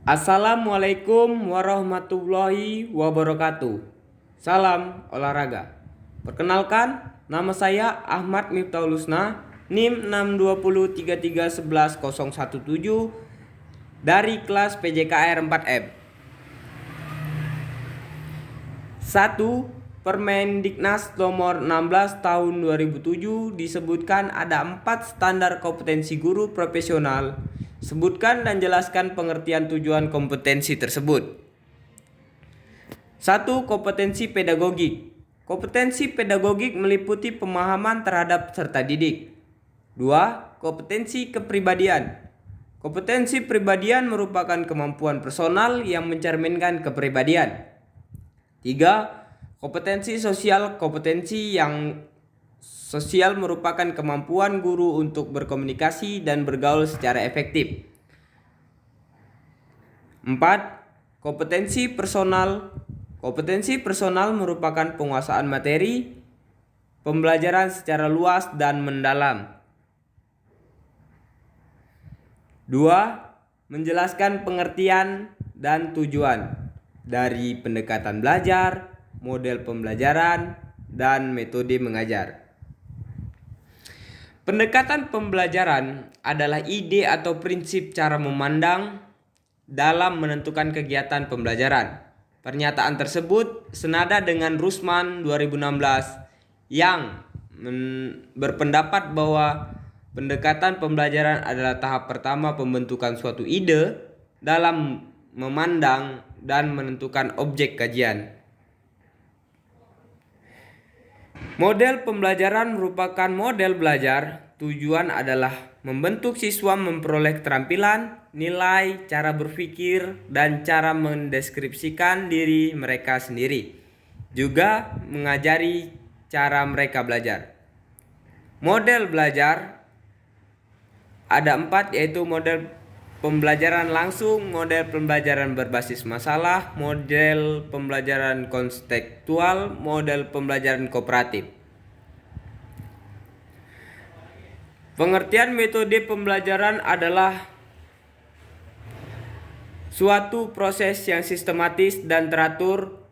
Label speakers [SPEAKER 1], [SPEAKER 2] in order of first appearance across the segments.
[SPEAKER 1] Assalamualaikum warahmatullahi wabarakatuh. Salam olahraga. Perkenalkan, nama saya Ahmad Miftahul Husna, NIM 62033111017 dari kelas PJKR 4M. 1. Permendiknas nomor 16 tahun 2007 disebutkan ada 4 standar kompetensi guru profesional. Sebutkan dan jelaskan pengertian tujuan kompetensi tersebut. 1. Kompetensi pedagogik. Kompetensi pedagogik meliputi pemahaman terhadap peserta didik. 2. Kompetensi kepribadian. Kompetensi pribadian merupakan kemampuan personal yang mencerminkan kepribadian. 3. Kompetensi sosial. Kompetensi yang sosial merupakan kemampuan guru untuk berkomunikasi dan bergaul secara efektif. 4. Kompetensi personal. Kompetensi personal merupakan penguasaan materi, pembelajaran secara luas dan mendalam. 2. Menjelaskan pengertian dan tujuan dari pendekatan belajar, model pembelajaran, dan metode mengajar. Pendekatan pembelajaran adalah ide atau prinsip cara memandang dalam menentukan kegiatan pembelajaran. Pernyataan tersebut senada dengan Rusman 2016 yang berpendapat bahwa pendekatan pembelajaran adalah tahap pertama pembentukan suatu ide dalam memandang dan menentukan objek kajian. Model pembelajaran merupakan model belajar. Tujuan adalah membentuk siswa memperoleh keterampilan, nilai, cara berpikir, dan cara mendeskripsikan diri mereka sendiri. Juga mengajari cara mereka belajar. Model belajar ada 4, yaitu model pembelajaran langsung, model pembelajaran berbasis masalah, model pembelajaran konstekstual, model pembelajaran kooperatif. Pengertian metode pembelajaran adalah suatu proses yang sistematis dan teratur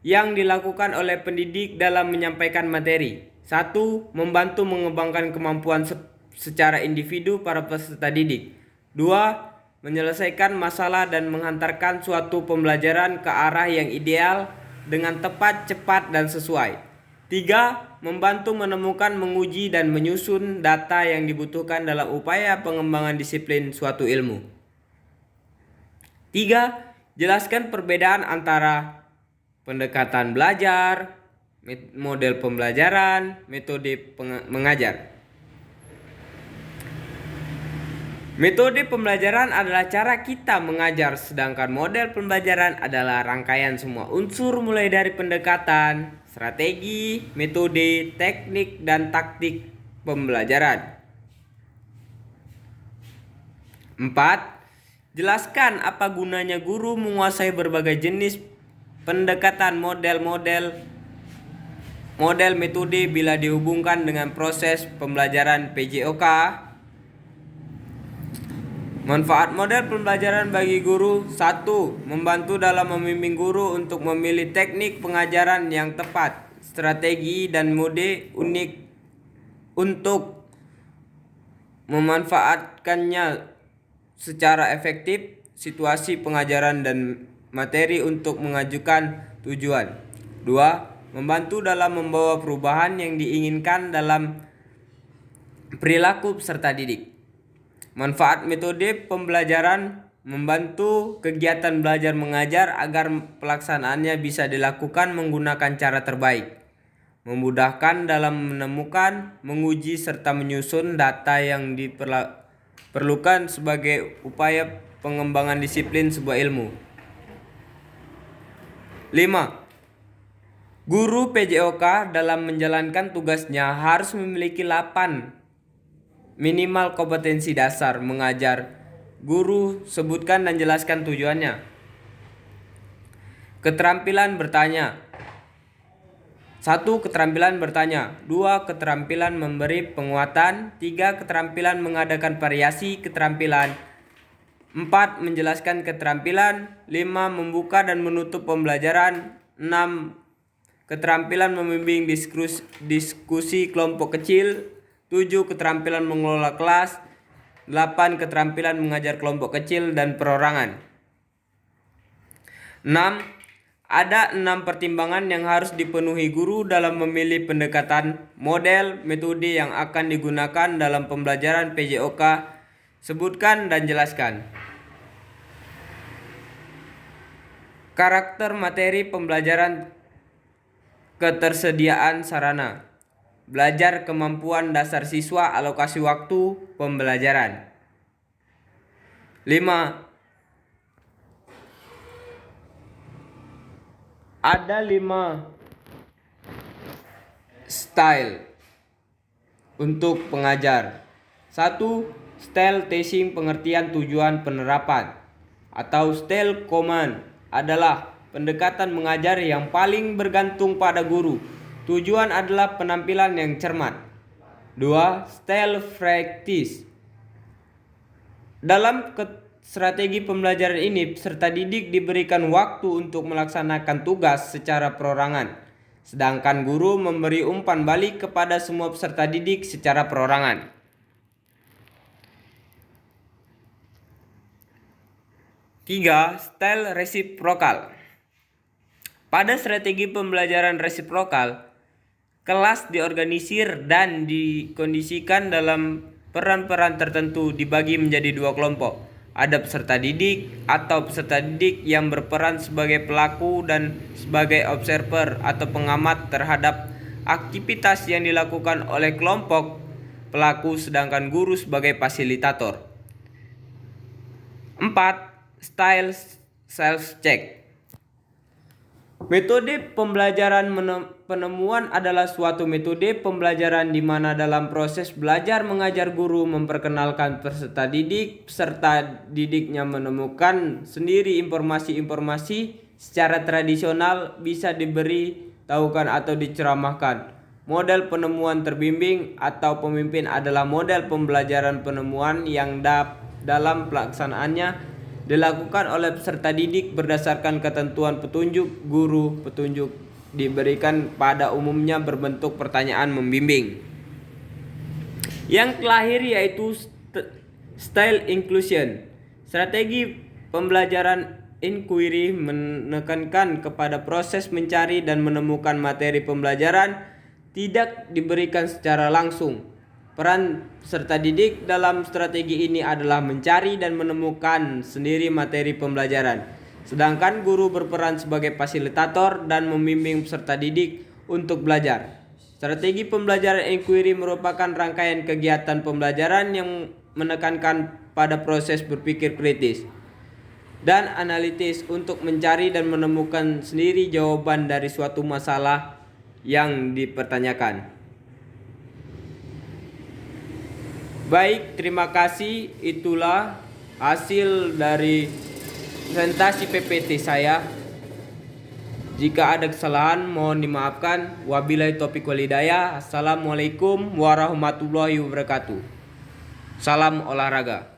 [SPEAKER 1] yang dilakukan oleh pendidik dalam menyampaikan materi. 1. Membantu mengembangkan kemampuan secara individu para peserta didik. 2. Menyelesaikan masalah dan menghantarkan suatu pembelajaran ke arah yang ideal dengan tepat, cepat, dan sesuai. 3. Membantu menemukan, menguji, dan menyusun data yang dibutuhkan dalam upaya pengembangan disiplin suatu ilmu. 3. Jelaskan perbedaan antara pendekatan belajar, model pembelajaran, metode mengajar. Metode pembelajaran adalah cara kita mengajar, sedangkan model pembelajaran adalah rangkaian semua unsur mulai dari pendekatan, strategi, metode, teknik, dan taktik pembelajaran. 4. Jelaskan apa gunanya guru menguasai berbagai jenis pendekatan model metode bila dihubungkan dengan proses pembelajaran PJOK. Manfaat model pembelajaran bagi guru. 1. Membantu dalam membimbing guru untuk memilih teknik pengajaran yang tepat, strategi dan mode unik untuk memanfaatkannya secara efektif, situasi pengajaran dan materi untuk mengajukan tujuan. 2. Membantu dalam membawa perubahan yang diinginkan dalam perilaku peserta didik. Manfaat metode pembelajaran: membantu kegiatan belajar mengajar agar pelaksanaannya bisa dilakukan menggunakan cara terbaik. Memudahkan dalam menemukan, menguji, serta menyusun data yang diperlukan sebagai upaya pengembangan disiplin sebuah ilmu. 5. Guru PJOK dalam menjalankan tugasnya harus memiliki 8 minimal kompetensi dasar mengajar. Guru sebutkan dan jelaskan tujuannya. Keterampilan bertanya. 1. Keterampilan bertanya. 2. Keterampilan memberi penguatan. 3. Keterampilan mengadakan variasi keterampilan. 4. Menjelaskan keterampilan. 5. Membuka dan menutup pembelajaran. 6. Keterampilan membimbing diskusi kelompok kecil. 7. Keterampilan mengelola kelas. 8. Keterampilan mengajar kelompok kecil dan perorangan. 6. Ada 6 pertimbangan yang harus dipenuhi guru dalam memilih pendekatan, model, metode yang akan digunakan dalam pembelajaran PJOK. Sebutkan dan jelaskan. Karakter materi pembelajaran, ketersediaan sarana, belajar kemampuan dasar siswa, alokasi waktu pembelajaran. 5. Ada 5 style untuk pengajar. 1. Style teaching, pengertian tujuan penerapan, atau style command adalah pendekatan mengajar yang paling bergantung pada guru. Tujuan adalah penampilan yang cermat. 2. Style practice. Dalam strategi pembelajaran ini, peserta didik diberikan waktu untuk melaksanakan tugas secara perorangan, sedangkan guru memberi umpan balik kepada semua peserta didik secara perorangan. 3. Style resiprokal. Pada strategi pembelajaran resiprokal, kelas diorganisir dan dikondisikan dalam peran-peran tertentu, dibagi menjadi 2 kelompok. Ada peserta didik atau peserta didik yang berperan sebagai pelaku dan sebagai observer atau pengamat terhadap aktivitas yang dilakukan oleh kelompok pelaku, sedangkan guru sebagai fasilitator. 4. Style self-check. Metode pembelajaran penemuan adalah suatu metode pembelajaran di mana dalam proses belajar mengajar guru memperkenalkan peserta didiknya menemukan sendiri informasi-informasi secara tradisional, bisa diberi tahukan atau diceramahkan. Model penemuan terbimbing atau pemimpin adalah model pembelajaran penemuan yang dalam pelaksanaannya dilakukan oleh peserta didik berdasarkan ketentuan petunjuk guru. Petunjuk diberikan pada umumnya berbentuk pertanyaan membimbing. Yang terakhir yaitu style inclusion. Strategi pembelajaran inquiry menekankan kepada proses mencari dan menemukan materi pembelajaran tidak diberikan secara langsung. Peran peserta didik dalam strategi ini adalah mencari dan menemukan sendiri materi pembelajaran, sedangkan guru berperan sebagai fasilitator dan membimbing peserta didik untuk belajar. Strategi pembelajaran inquiry merupakan rangkaian kegiatan pembelajaran yang menekankan pada proses berpikir kritis dan analitis untuk mencari dan menemukan sendiri jawaban dari suatu masalah yang dipertanyakan. Baik, terima kasih. Itulah hasil dari presentasi PPT saya. Jika ada kesalahan mohon dimaafkan. Wabillahi taufiq wal hidayah. Assalamualaikum warahmatullahi wabarakatuh. Salam olahraga.